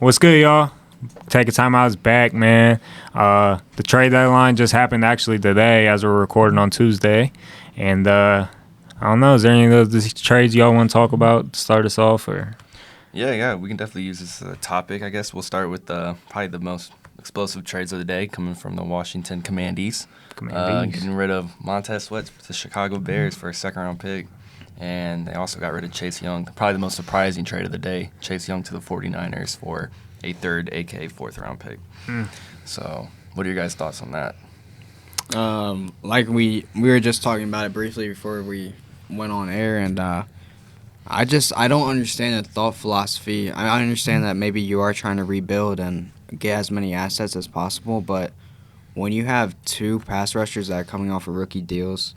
What's good, y'all? Taking time out is back, man. The trade deadline just happened actually today as we're recording on Tuesday. And I don't know, is there any of those trades y'all want to talk about to start us off? Or Yeah, we can definitely use this as a topic. I guess we'll start with probably the most explosive trades of the day coming from the Washington Commanders. Getting rid of Montez Sweat to the Chicago Bears for a second-round pick. And they also got rid of Chase Young, probably the most surprising trade of the day. Chase Young to the 49ers for a third, a.k.a. fourth-round pick. So what are your guys' thoughts on that? Like we were just talking about it briefly before we went on air, and I don't understand the thought philosophy. I understand that maybe you are trying to rebuild and get as many assets as possible, but when you have two pass rushers that are coming off of rookie deals,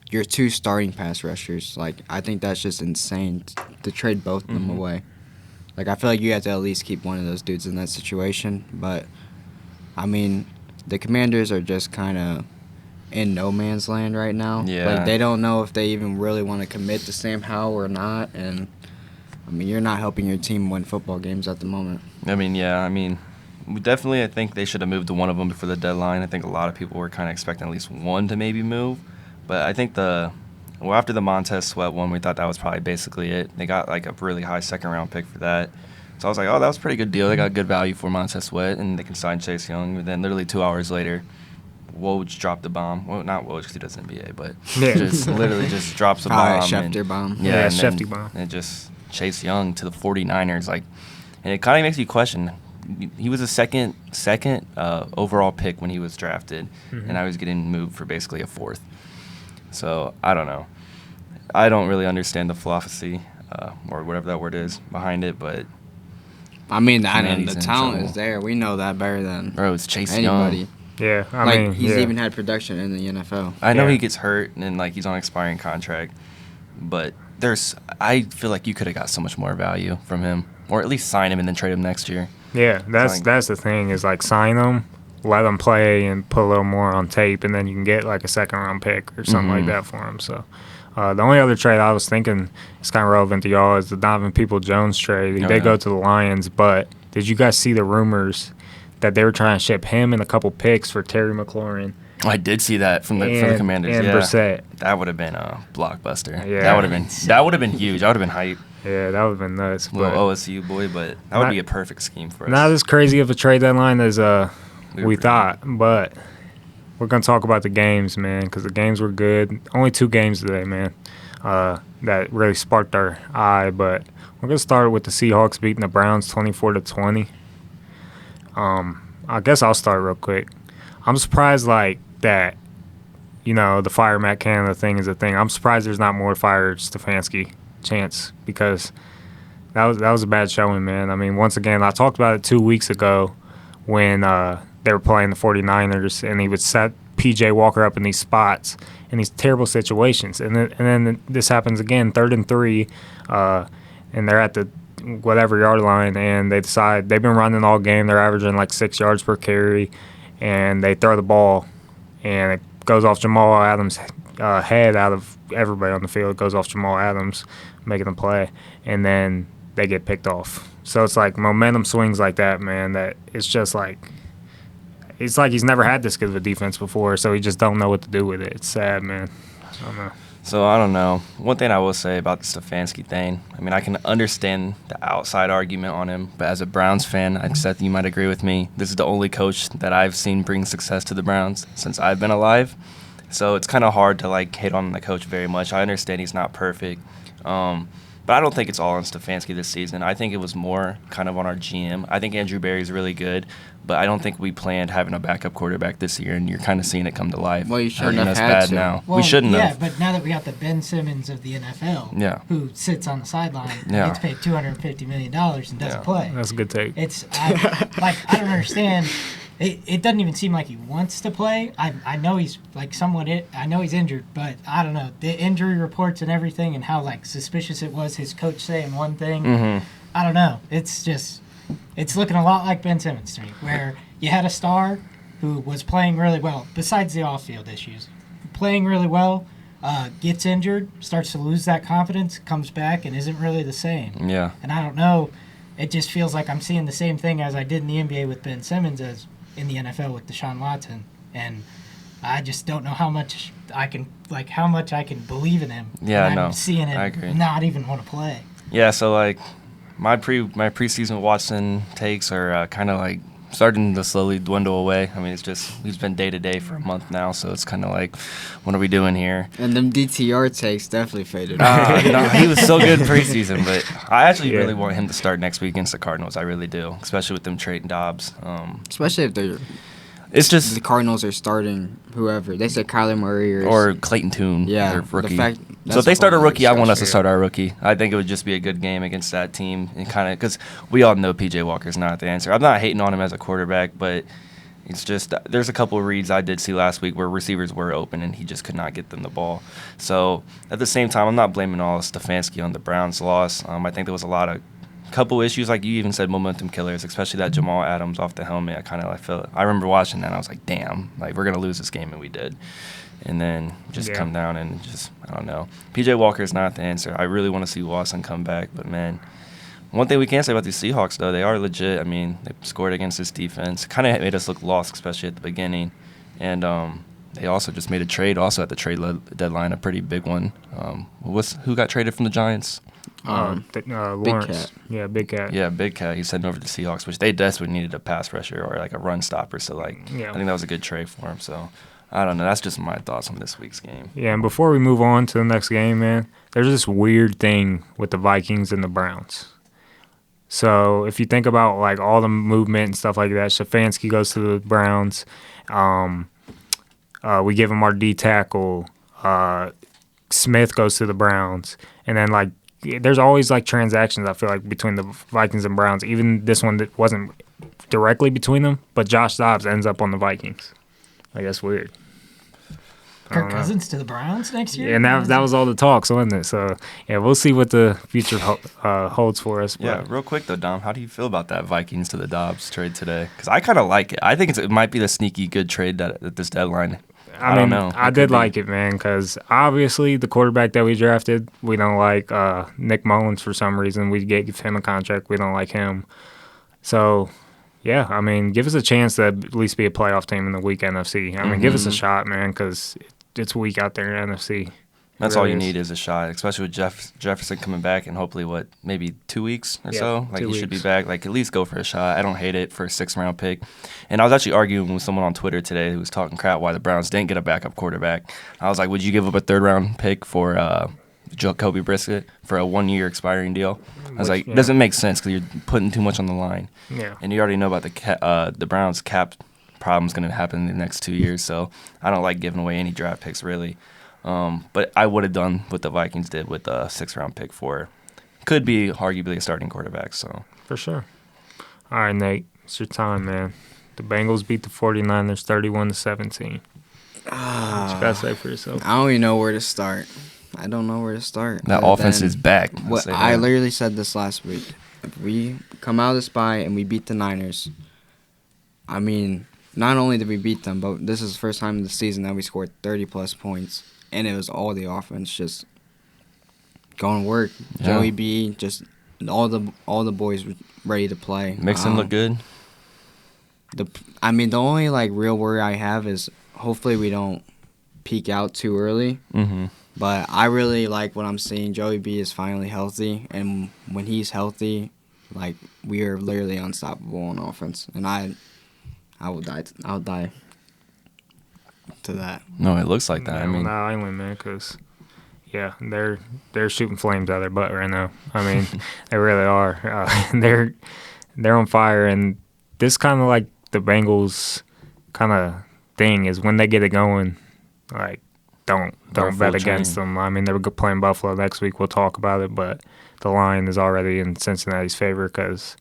your two starting pass rushers, like, I think that's just insane to trade both of them away. Like, I feel like you have to at least keep one of those dudes in that situation. But, I mean, the Commanders are just kind of in no man's land right now. Yeah. Like, they don't know if they even really want to commit to Sam Howell or not. And, I mean, you're not helping your team win football games at the moment. I think they should have moved to one of them before the deadline. I think a lot of people were kind of expecting at least one to maybe move. But I think after the Montez Sweat one, we thought that was probably basically it. They got like a really high second-round pick for that. So I was like, oh, that was a pretty good deal. They got good value for Montez Sweat, and they can sign Chase Young. And then literally 2 hours later, Woj dropped the bomb. Well, not Woj because he does NBA, but just literally just drops a bomb. Schefter bomb. Yeah, Schefter bomb. And just Chase Young to the 49ers. And it kind of makes you question. He was a second overall pick when he was drafted, and now he's getting moved for basically a fourth. So, I don't know. I don't really understand the philosophy, or whatever that word is, behind it, but... I mean, the talent is there. We know that better than it's Chase anybody. Young. Yeah, I mean, he's even had production in the NFL. I know he gets hurt, and, he's on an expiring contract, but I feel like you could have got so much more value from him, or at least sign him and then trade him next year. Yeah, that's the thing is, sign them, let them play, and put a little more on tape, and then you can get, a second-round pick or something like that for them. So the only other trade I was thinking is kind of relevant to y'all is the Donovan Peoples-Jones trade. They go to the Lions, but did you guys see the rumors that they were trying to ship him and a couple picks for Terry McLaurin? I did see that from the Commanders. And Brissett. That would have been a blockbuster. Yeah. That would have been huge. I would have been hype. Yeah, that would have been nuts. Little OSU boy, but that would be a perfect scheme for us. Not as crazy of a trade deadline as we thought, but we're going to talk about the games, man, because the games were good. Only 2 games today, man, that really sparked our eye. But we're going to start with the Seahawks beating the Browns 24-20. I guess I'll start real quick. I'm surprised, that, the fire Matt Canada thing is a thing. I'm surprised there's not more fire Stefanski chance because that was a bad showing, man. I mean, once again, I talked about it 2 weeks ago when they were playing the 49ers, and he would set P.J. Walker up in these spots in these terrible situations. And then this happens again, 3rd and 3, and they're at the whatever yard line, and they decide they've been running all game. They're averaging 6 yards per carry, and they throw the ball, and it goes off Jamal Adams' head out of everybody on the field. It goes off Jamal Adams making the play, and then they get picked off. So it's momentum swings like that, man, that it's just it's he's never had this good of a defense before, so he just don't know what to do with it. It's sad, man. I don't know. So, I don't know. One thing I will say about the Stefanski thing, I mean, I can understand the outside argument on him, but as a Browns fan, Seth, you might agree with me, this is the only coach that I've seen bring success to the Browns since I've been alive. So it's kind of hard to, hate on the coach very much. I understand he's not perfect. But I don't think it's all on Stefanski this season. I think it was more kind of on our GM. I think Andrew Berry's really good, but I don't think we planned having a backup quarterback this year, and you're kind of seeing it come to life. Well, you shouldn't have had to. Now. Well, we shouldn't have. Yeah, but now that we got the Ben Simmons of the NFL, who sits on the sideline, gets paid $250 million and doesn't play. That's a good take. I don't understand. It doesn't even seem like he wants to play. I know he's I know he's injured, but I don't know the injury reports and everything, and how suspicious it was. His coach saying one thing. I don't know. It's looking a lot like Ben Simmons to me, where you had a star who was playing really well, besides the off-field issues, playing really well, gets injured, starts to lose that confidence, comes back, and isn't really the same. Yeah. And I don't know. it just feels like I'm seeing the same thing as I did in the NBA with Ben Simmons as in the NFL with Deshaun Watson, and I just don't know how much I can believe in him. Yeah, when no, I'm seeing I him agree. not even want to play. Yeah, so like my preseason Watson takes are kind of like starting to slowly dwindle away. I mean, it's just he's been day to day for a month now, so it's kind of like, what are we doing here? And them DTR takes definitely faded. No, he was so good in preseason, but I actually Yeah. really want him to start next week against the Cardinals. I really do, especially with them trading Dobbs. Especially if the It's Cardinals are starting whoever. They said Kyler Murray or Clayton Tune, yeah, their the rookie. fact- So that's if they a start a whole nother rookie, I want us to discussion. start our rookie. I think it would just be a good game against that team, and kind of because we all know PJ Walker's not the answer. I'm not hating on him as a quarterback, but it's just there's a couple of reads I did see last week where receivers were open and he just could not get them the ball. So at the same time, I'm not blaming all of Stefanski on the Browns' loss. I think there was a couple issues, like you even said, momentum killers, especially that Jamal Adams off the helmet. I kind of felt. I remember watching that, and I was like, damn, like we're gonna lose this game, and we did. And then just come down and just, I don't know. PJ Walker is not the answer. I really want to see Watson come back, but man, one thing we can say about these Seahawks, though, they are legit. I mean, they scored against this defense. Kind of made us look lost, especially at the beginning. And they also just made a trade, also at the trade deadline, a pretty big one. Who got traded from the Giants? Lawrence. Cat. Yeah, Big Cat. Yeah, Big Cat. He's heading over to the Seahawks, which they desperately needed a pass rusher or like a run stopper. So, I think that was a good trade for him. So, I don't know. That's just my thoughts on this week's game. Yeah, and before we move on to the next game, man, there's this weird thing with the Vikings and the Browns. So if you think about like all the movement and stuff like that, Stefanski goes to the Browns. We give him our D tackle. Smith goes to the Browns, and then like there's always like transactions. I feel like between the Vikings and Browns. Even this one that wasn't directly between them, but Josh Dobbs ends up on the Vikings. Like that's weird. Kirk Cousins to the Browns next year? Yeah, and that was all the talks, wasn't it? So, yeah, we'll see what the future holds for us. But Yeah, real quick, though, Dom, how do you feel about that Vikings to the Dobbs trade today? Because I kind of like it. I think it might be the sneaky good trade at this deadline. I don't know. I did like it, man, because obviously the quarterback that we drafted, we don't like Nick Mullins for some reason. We gave him a contract. We don't like him. So, yeah, I mean, give us a chance to at least be a playoff team in the weak NFC. I mean, give us a shot, man, because it's weak out there in NFC. That's all you need is a shot, especially with Jefferson coming back in hopefully, maybe 2 weeks or so? Like, he should be back. Like, at least go for a shot. I don't hate it for a 6th-round pick. And I was actually arguing with someone on Twitter today who was talking crap why the Browns didn't get a backup quarterback. I was like, would you give up a 3rd-round pick for Jacoby Brissett for a 1-year expiring deal? I was like, it doesn't make sense because you're putting too much on the line. Yeah. And you already know about the Browns' cap problem's going to happen in the next 2 years, so I don't like giving away any draft picks, really. But I would have done what the Vikings did with a 6th-round pick could be arguably a starting quarterback. So For sure. All right, Nate, it's your time, man. The Bengals beat the 49ers 31-17. What you got to say for yourself? I don't even know where to start. I don't know where to start. that other offense than is back. What I literally said this last week. If we come out of this bye and we beat the Niners, I mean, not only did we beat them, but this is the first time in the season that we scored 30-plus points, and it was all the offense just going to work. Yeah. Joey B, just all the boys were ready to play. Mixon look good. The only like real worry I have is hopefully we don't peak out too early. Mm-hmm. But I really like what I'm seeing. Joey B is finally healthy, and when he's healthy, like we are literally unstoppable on offense. And I will die. I'll die to that. No, it looks like that. Yeah, I mean, on that island, man, because yeah, they're shooting flames out of their butt right now. I mean, they really are. They're on fire, and this kind of like the Bengals kind of thing is when they get it going, like don't bet against them. I mean, they're playing Buffalo next week. We'll talk about it, but the line is already in Cincinnati's favor because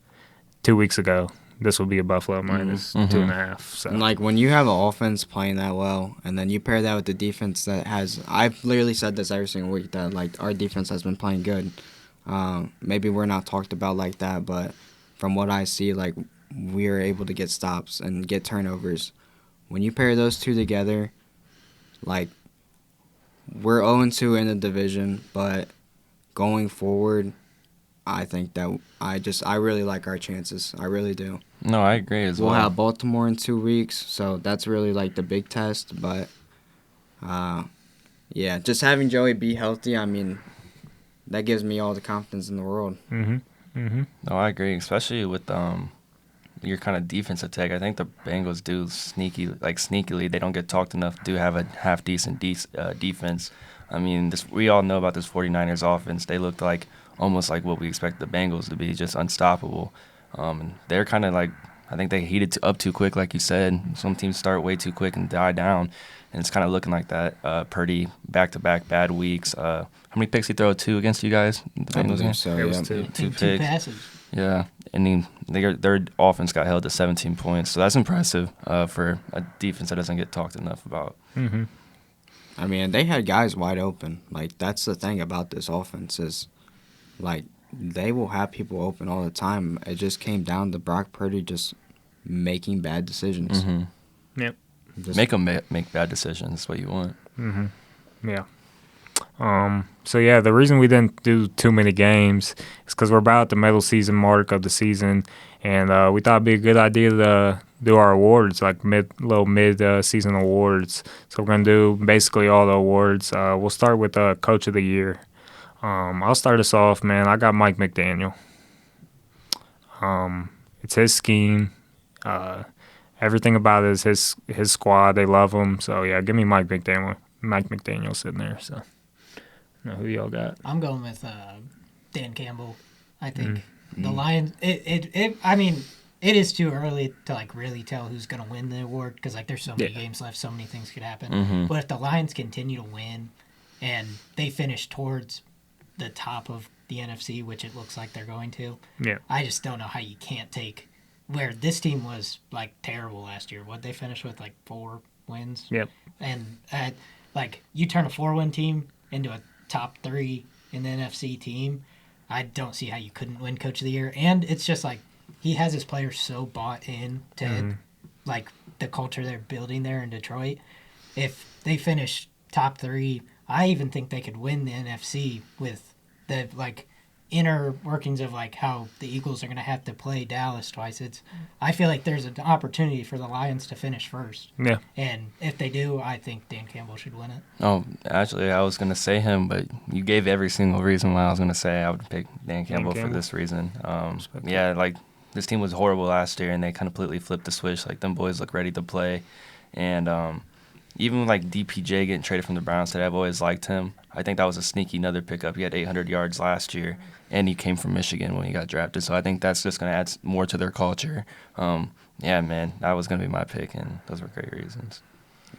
2 weeks ago this will be a Buffalo minus 2.5. So. And like when you have an offense playing that well, and then you pair that with the defense that has, I've literally said this every single week that like our defense has been playing good. Maybe we're not talked about like that, but from what I see, like we are able to get stops and get turnovers. When you pair those two together, like we're 0-2 in the division, but going forward, I think that I really like our chances. I really do. No, I agree as We'll well. have Baltimore in 2 weeks, so that's really like the big test. But yeah, just having Joey be healthy, I mean, that gives me all the confidence in the world. No, I agree, especially with your kind of defensive tech. I think the Bengals do sneakily. They don't get talked enough. Do have a half decent defense. I mean, we all know about this 49ers offense. They looked like almost like what we expect the Bengals to be, just unstoppable. And they're kind of like, I think they heated up too quick, like you said. Some teams start way too quick and die down, and it's kind of looking like that. Purdy back-to-back bad weeks. How many picks he throw? 2 against you guys? The I Bengals game? believe so. It was Yeah. 2. Two Two picks. passes. Yeah, and their offense got held to 17 points, so that's impressive for a defense that doesn't get talked enough about. I mean, they had guys wide open. Like, that's the thing about this offense is, like, they will have people open all the time. It just came down to Brock Purdy just making bad decisions. Yep. Just- Make them make bad decisions. That's what you want. Yeah. So yeah, the reason we didn't do too many games is because we're about at the middle season mark of the season, and we thought it'd be a good idea to do our awards, like mid season awards. So we're gonna do basically all the awards. We'll start with Coach of the Year. I'll start us off, man. I got Mike McDaniel. It's his scheme. Everything about it is his squad. They love him. So yeah, give me Mike McDaniel. Mike McDaniel sitting there. So, who y'all got? I'm going with Dan Campbell. I think the Lions. I mean, it is too early to like really tell who's going to win the award because like there's so many games left, so many things could happen. But if the Lions continue to win, and they finish towards the top of the NFC, which it looks like they're going to, I just don't know how you can't take where this team was like terrible last year. What they finished with like 4 wins. Yep. And like you turn a 4-win team into a top 3 in the NFC team, I don't see how you couldn't win Coach of the Year. And it's just like he has his players so bought in to like the culture they're building there in Detroit. If they finish top 3, I even think they could win the NFC with the like inner workings of like how the Eagles are going to have to play Dallas twice. I feel like there's an opportunity for the Lions to finish first. Yeah. And if they do, I think Dan Campbell should win it. Oh, actually, I was going to say him, but you gave every single reason why I was going to say I would pick Dan Campbell for this reason. Yeah, like this team was horrible last year, and they completely flipped the switch. Like them boys look ready to play, and even like DPJ getting traded from the Browns today, I've always liked him. I think that was a sneaky another pickup. He had 800 yards last year, and he came from Michigan when he got drafted. So I think that's just going to add more to their culture. Yeah, man, that was going to be my pick, and those were great reasons.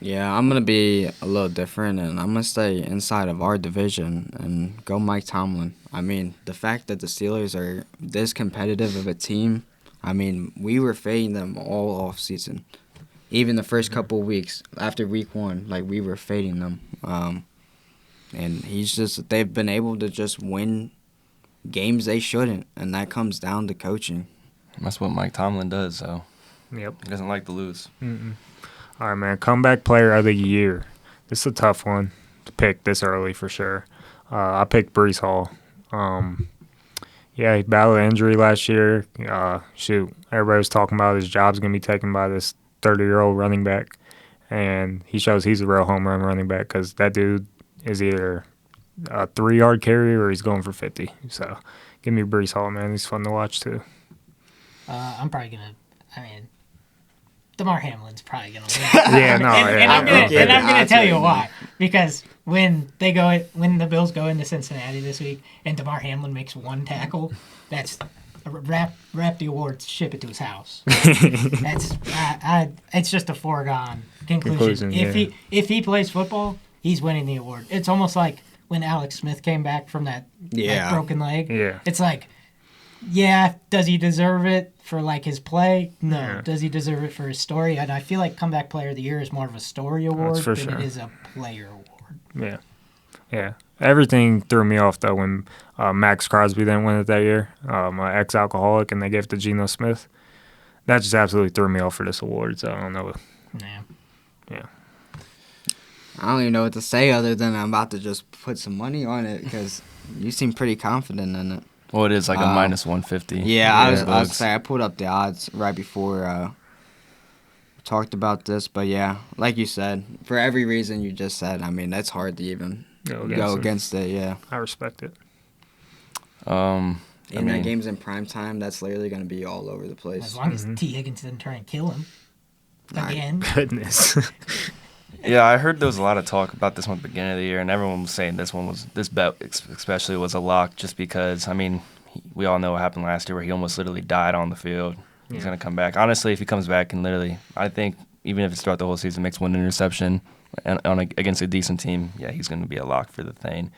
Yeah, I'm going to be a little different, and I'm going to stay inside of our division and go Mike Tomlin. I mean, the fact that the Steelers are this competitive of a team, I mean, we were fading them all off season. Even the first couple of weeks after week 1, like we were fading them. And they've been able to just win games they shouldn't, and that comes down to coaching. That's what Mike Tomlin does, so Yep. he doesn't like to lose. All right, man. Comeback player of the year. This is a tough one to pick this early for sure. I picked Breece Hall. Yeah, he battled an injury last year. Everybody was talking about his job's going to be taken by this 30-year-old running back, and he shows he's a real home run running back because that dude is either a 3-yard carrier or he's going for 50. So give me Breece Hall, man. He's fun to watch too. I'm probably going to, I mean, DeMar Hamlin's probably going to win. Yeah, no. And I'm going to tell you Absolutely. why. Because when the Bills go into Cincinnati this week and DeMar Hamlin makes 1 tackle, that's wrap the awards, ship it to his house. It's just a foregone conclusion. If he plays football, he's winning the award. It's almost like when Alex Smith came back from that broken leg. Yeah. It's like, yeah, does he deserve it for like his play? No. Yeah. Does he deserve it for his story? And I feel like comeback player of the year is more of a story award for than sure. it is a player award. Yeah. Yeah. Everything threw me off, though, when Max Crosby didn't win it that year, an ex-alcoholic, and they gave it to Geno Smith. That just absolutely threw me off for this award, so I don't know. Yeah. Yeah. I don't even know what to say other than I'm about to just put some money on it because you seem pretty confident in it. Well, it is like a minus 150. Yeah, I was say I pulled up the odds right before we talked about this, but yeah, like you said, for every reason you just said, I mean, that's hard to even go against it. Yeah, I respect it. That game's in prime time. That's literally going to be all over the place. As long as T. Higgins didn't try and kill him again. Goodness. Yeah, I heard there was a lot of talk about this one at the beginning of the year, and everyone was saying this bet especially was a lock just because, I mean, we all know what happened last year where he almost literally died on the field. He's going to come back. Honestly, if he comes back and literally, I think even if it's throughout the whole season, makes one interception against a decent team, yeah, he's going to be a lock for the thing.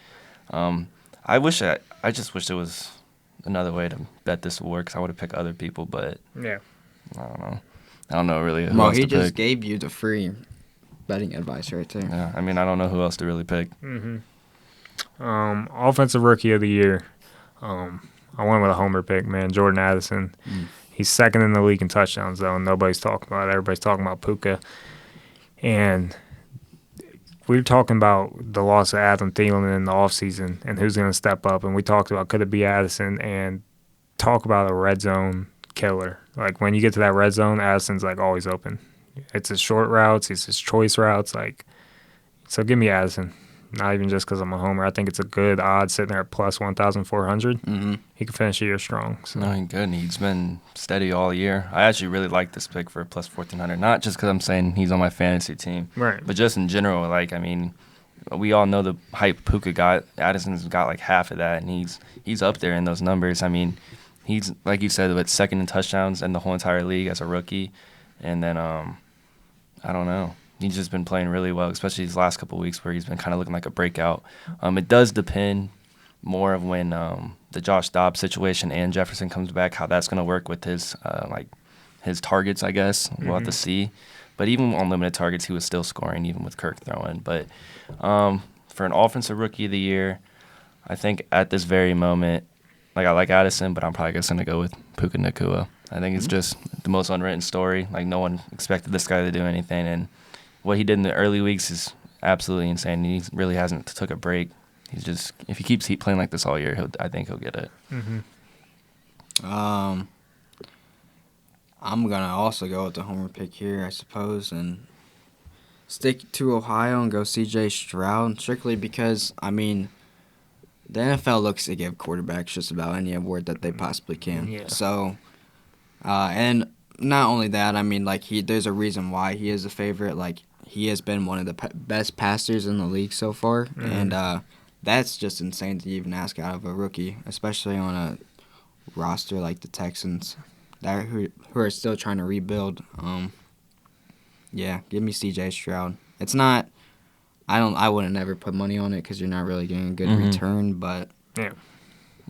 I just wish there was another way to bet this would work because I would have picked other people, but yeah, I don't know really who well, else he to just pick. gave you the free betting advice right there. Yeah, I mean, I don't know who else to really pick. Offensive Rookie of the Year. I went with a homer pick, man. Jordan Addison. He's second in the league in touchdowns, though, and nobody's talking about it. Everybody's talking about Puka. And we were talking about the loss of Adam Thielen in the offseason and who's going to step up. And we talked about could it be Addison and talk about a red zone killer. Like, when you get to that red zone, Addison's, like, always open. It's his short routes. It's his choice routes. Like, so give me Addison. Not even just because I'm a homer. I think it's a good odd sitting there at plus 1,400. He could finish the year strong. So. No, he's good. He's been steady all year. I actually really like this pick for plus 1,400. Not just because I'm saying he's on my fantasy team, right? But just in general. Like, I mean, we all know the hype Puka got. Addison's got like half of that, and he's up there in those numbers. I mean, he's like you said, with second in touchdowns in the whole entire league as a rookie, and then I don't know. He's just been playing really well, especially these last couple of weeks where he's been kind of looking like a breakout. It does depend more of when the Josh Dobbs situation and Jefferson comes back, how that's going to work with his targets, I guess. We'll have to see. But even on limited targets, he was still scoring, even with Kirk throwing. But for an offensive rookie of the year, I think at this very moment, like I like Addison, but I'm probably just going to go with Puka Nacua. I think it's just the most unwritten story. Like, no one expected this guy to do anything, and what he did in the early weeks is absolutely insane. He really hasn't took a break. He's just, if he keeps playing like this all year, I think he'll get it. I'm gonna also go with the homer pick here, I suppose, and stick to Ohio and go C.J. Stroud, strictly because, I mean, the NFL looks to give quarterbacks just about any award that they possibly can. Yeah. So, and not only that, I mean, like, there's a reason why he is a favorite. Like, he has been one of the best passers in the league so far, and that's just insane to even ask out of a rookie, especially on a roster like the Texans, who are still trying to rebuild. Yeah, give me C.J. Stroud. It's not. I wouldn't never put money on it because you're not really getting a good return, but yeah.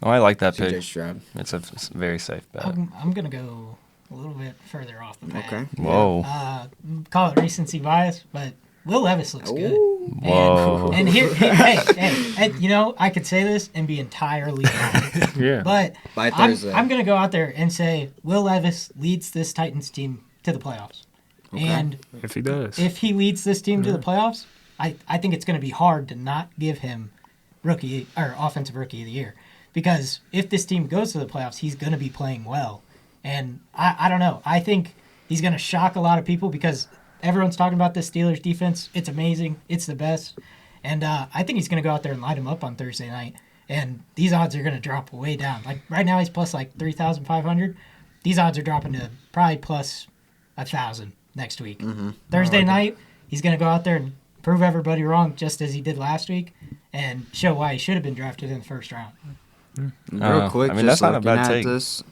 Oh, I like that C.J. pick. Stroud. It's a very safe bet. I'm gonna go a little bit further off the path. Okay. Whoa. Call it recency bias, but Will Levis looks good. Whoa. And here, hey, you know, I could say this and be entirely wrong. Yeah. But By Thursday. I'm going to go out there and say Will Levis leads this Titans team to the playoffs. Okay. And if he does. if he leads this team to the playoffs, I think it's going to be hard to not give him rookie or offensive rookie of the year. Because if this team goes to the playoffs, he's going to be playing well. And I don't know. I think he's going to shock a lot of people because everyone's talking about the Steelers defense. It's amazing. It's the best. And I think he's going to go out there and light him up on Thursday night. And these odds are going to drop way down. Like, right now he's plus like 3,500. These odds are dropping to probably plus 1,000 next week. Thursday night, he's going to go out there and prove everybody wrong just as he did last week and show why he should have been drafted in the first round. Real quick, I mean, just that's not a looking bad at take. this,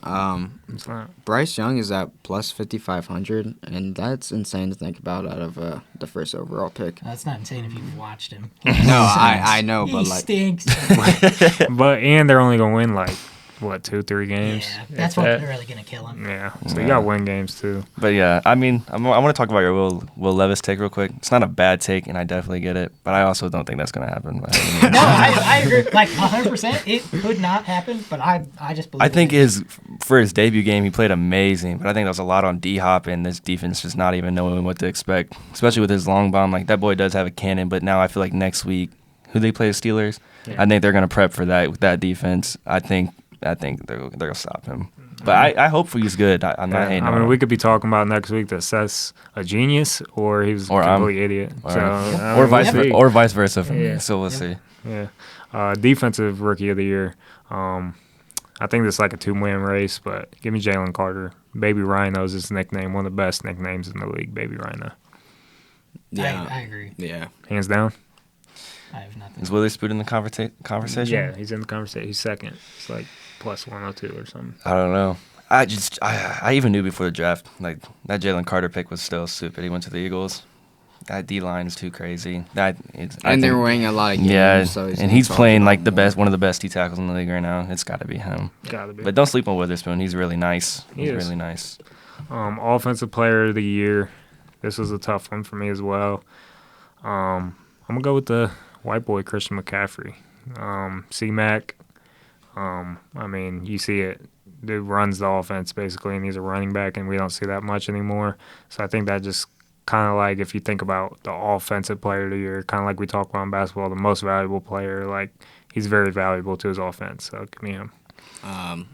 It's not. Bryce Young is at plus 5,500, and that's insane to think about out of the first overall pick. That's not insane if you've watched him. No, I know, He but like, stinks. And they're only gonna win like what, 2-3 games? Yeah, that's If what that. they're really going to kill him. Yeah. So you got win games too. But yeah, I mean, I want to talk about your Will Levis take real quick. It's not a bad take, and I definitely get it. But I also don't think that's going to happen. No, I agree. Like 100%, it could not happen. But I just believe. I think for his debut game, he played amazing. But I think that was a lot on D-Hop and this defense just not even knowing what to expect, especially with his long bomb. Like, that boy does have a cannon, but now I feel like next week, who they play the Steelers, I think they're going to prep for that with that defense. I think I think they'll stop him. But I hope he's good. I'm not hating on him. we could be talking about next week that Seth's a genius or he was a complete idiot. Or vice versa. So we'll see. Yeah. Defensive rookie of the year. I think this is like a 2-man race, but give me Jalen Carter. Baby Rhino is his nickname, one of the best nicknames in the league, Baby Rhino. Yeah, I agree. Yeah, hands down. I have nothing. Is Witherspoon in the conversation? Yeah, he's in the conversation. He's second. It's like plus 102 or something. I don't know. I even knew before the draft, like, that Jalen Carter pick was still stupid. He went to the Eagles. That D-line is too crazy. They're winning a lot of games. Yeah, so and he's playing like one of the best D tackles in the league right now. It's got to be him. Got to be. But don't sleep on Witherspoon. He's really nice. He's really nice. Offensive player of the year. This was a tough one for me as well. I'm going to go with the white boy, Christian McCaffrey. C-Mac, I mean, you see it. Dude runs the offense, basically, and he's a running back, and we don't see that much anymore. So I think that just kind of like, if you think about the offensive player of the year, kind of like we talk about in basketball, the most valuable player, like, he's very valuable to his offense. So give me him. I'm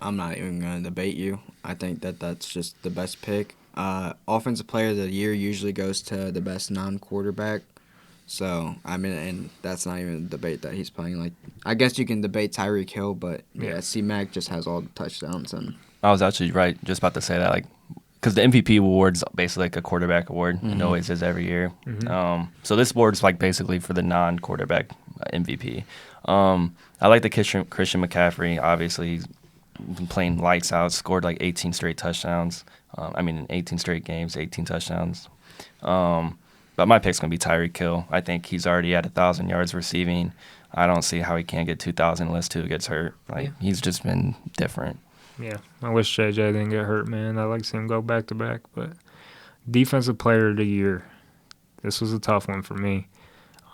not even going to debate you. I think that's just the best pick. Offensive player of the year usually goes to the best non-quarterback. So, I mean, and that's not even a debate that he's playing. Like, I guess you can debate Tyreek Hill, but yeah, C-Mac just has all the touchdowns. And I was actually just about to say that, like, because the MVP award is basically like a quarterback award. Mm-hmm. It always is every year. So this award is like basically for the non-quarterback MVP. I like the Christian McCaffrey. Obviously, he's been playing lights out, scored like 18 straight touchdowns. In 18 straight games, 18 touchdowns. But my pick's going to be Tyreek Hill. I think he's already at 1,000 yards receiving. I don't see how he can't get 2,000 unless Tua gets hurt. He's just been different. Yeah, I wish JJ didn't get hurt, man. I'd like to see him go back-to-back. But defensive player of the year, this was a tough one for me.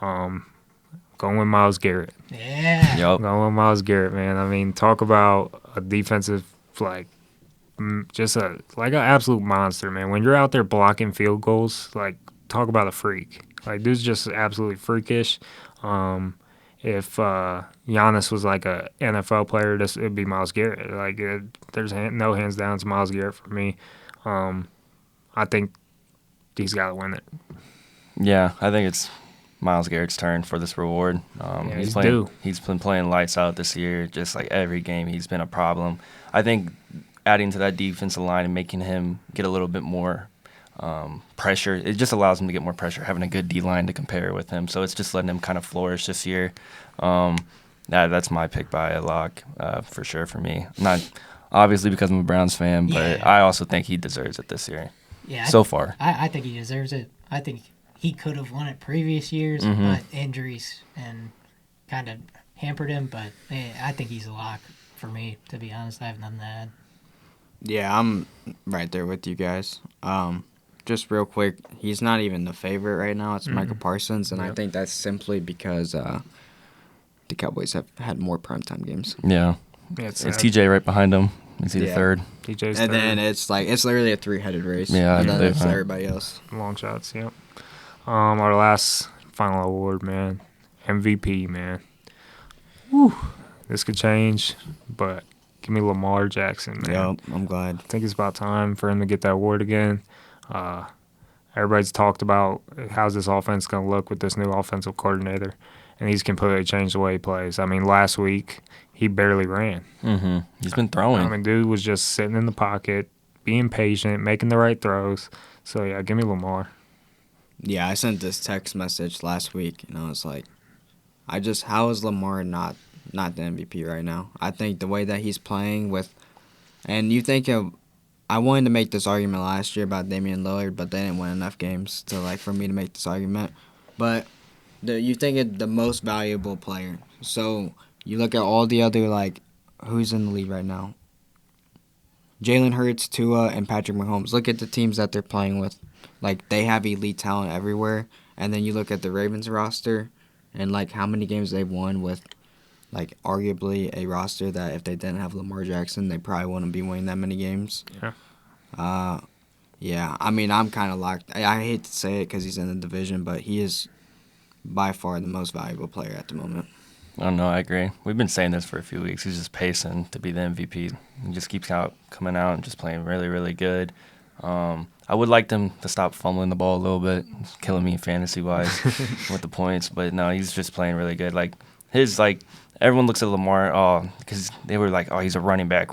Going with Myles Garrett. Yeah. Yep. Going with Myles Garrett, man. I mean, talk about a defensive, like, just an absolute monster, man. When you're out there blocking field goals, like, talk about a freak. Like, dude's just absolutely freakish. If Giannis was like a NFL player, it'd be Myles Garrett. Like, there's no hands down to Myles Garrett for me. I think he's got to win it. Yeah, I think it's Myles Garrett's turn for this reward. He's due. He's been playing lights out this year. Just like every game, he's been a problem. I think adding to that defensive line and making him get a little bit more pressure, it just allows him to get more pressure, having a good D-line to compare with him. So it's just letting him kind of flourish this year. That's my pick by a lock for sure for me. Not obviously because I'm a Browns fan, but I also think he deserves it this year. Yeah, so far. I think he deserves it. I think he could have won it previous years, but injuries and kind of hampered him. But I think he's a lock for me, to be honest. I have nothing to add. Yeah, I'm right there with you guys. Just real quick, he's not even the favorite right now. It's Michael Parsons, and I think that's simply because the Cowboys have had more primetime games. Yeah. It's TJ right behind him. Is he the third? TJ's and third. then it's literally a three-headed race. Yeah, and then it's everybody else. Long shots, yep. Our last final award, man. MVP, man. Whew. This could change, but give me Lamar Jackson, man. Yep, I'm glad. I think it's about time for him to get that award again. Everybody's talked about how's this offense going to look with this new offensive coordinator, and he's completely changed the way he plays. I mean, last week he barely ran. He's been throwing. I mean, dude was just sitting in the pocket, being patient, making the right throws. So, yeah, give me Lamar. Yeah, I sent this text message last week, and I was like, how is Lamar not the MVP right now? I think the way that he's playing with, and you think I wanted to make this argument last year about Damian Lillard, but they didn't win enough games for me to make this argument. But you think of the most valuable player. So you look at all the other, who's in the league right now? Jalen Hurts, Tua, and Patrick Mahomes. Look at the teams that they're playing with. They have elite talent everywhere. And then you look at the Ravens roster and, how many games they've won with, arguably a roster that if they didn't have Lamar Jackson, they probably wouldn't be winning that many games. Yeah. Yeah, I mean, I'm kind of locked. I hate to say it because he's in the division, but he is by far the most valuable player at the moment. I don't know. I agree. We've been saying this for a few weeks. He's just pacing to be the MVP. He just keeps coming out and just playing really, really good. I would like them to stop fumbling the ball a little bit. It's killing me fantasy-wise with the points. But, no, he's just playing really good. Everyone looks at Lamar, because they were like, he's a running back.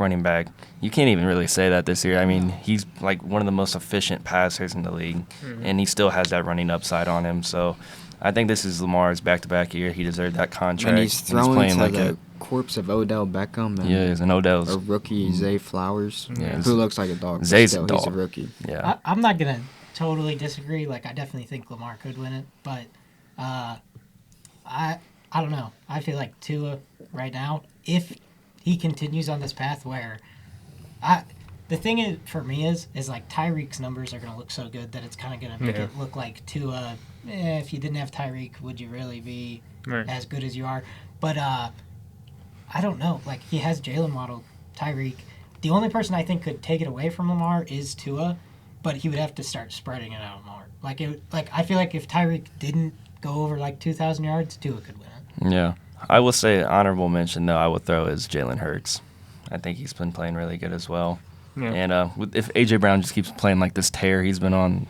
You can't even really say that this year. I mean, he's, one of the most efficient passers in the league, and he still has that running upside on him. So I think this is Lamar's back-to-back year. He deserved that contract. And he's throwing playing to like the corpse of Odell Beckham. and Odell's a rookie, Zay Flowers, Yeah, who looks like a dog. Zay's still, a dog. He's a rookie. Yeah. I'm not going to totally disagree. I definitely think Lamar could win it. But I don't know. I feel like Tua right now, if he continues on this path where the thing is, for me is Tyreek's numbers are going to look so good that it's kind of going to make it look like Tua, if you didn't have Tyreek, would you really be as good as you are? But I don't know. He has Jalen Waddle, Tyreek. The only person I think could take it away from Lamar is Tua, but he would have to start spreading it out more. I feel like if Tyreek didn't go over 2,000 yards, Tua could win it. Yeah. I will say honorable mention, though, I would throw is Jalen Hurts. I think he's been playing really good as well. Yeah. And if A.J. Brown just keeps playing this tear he's been on,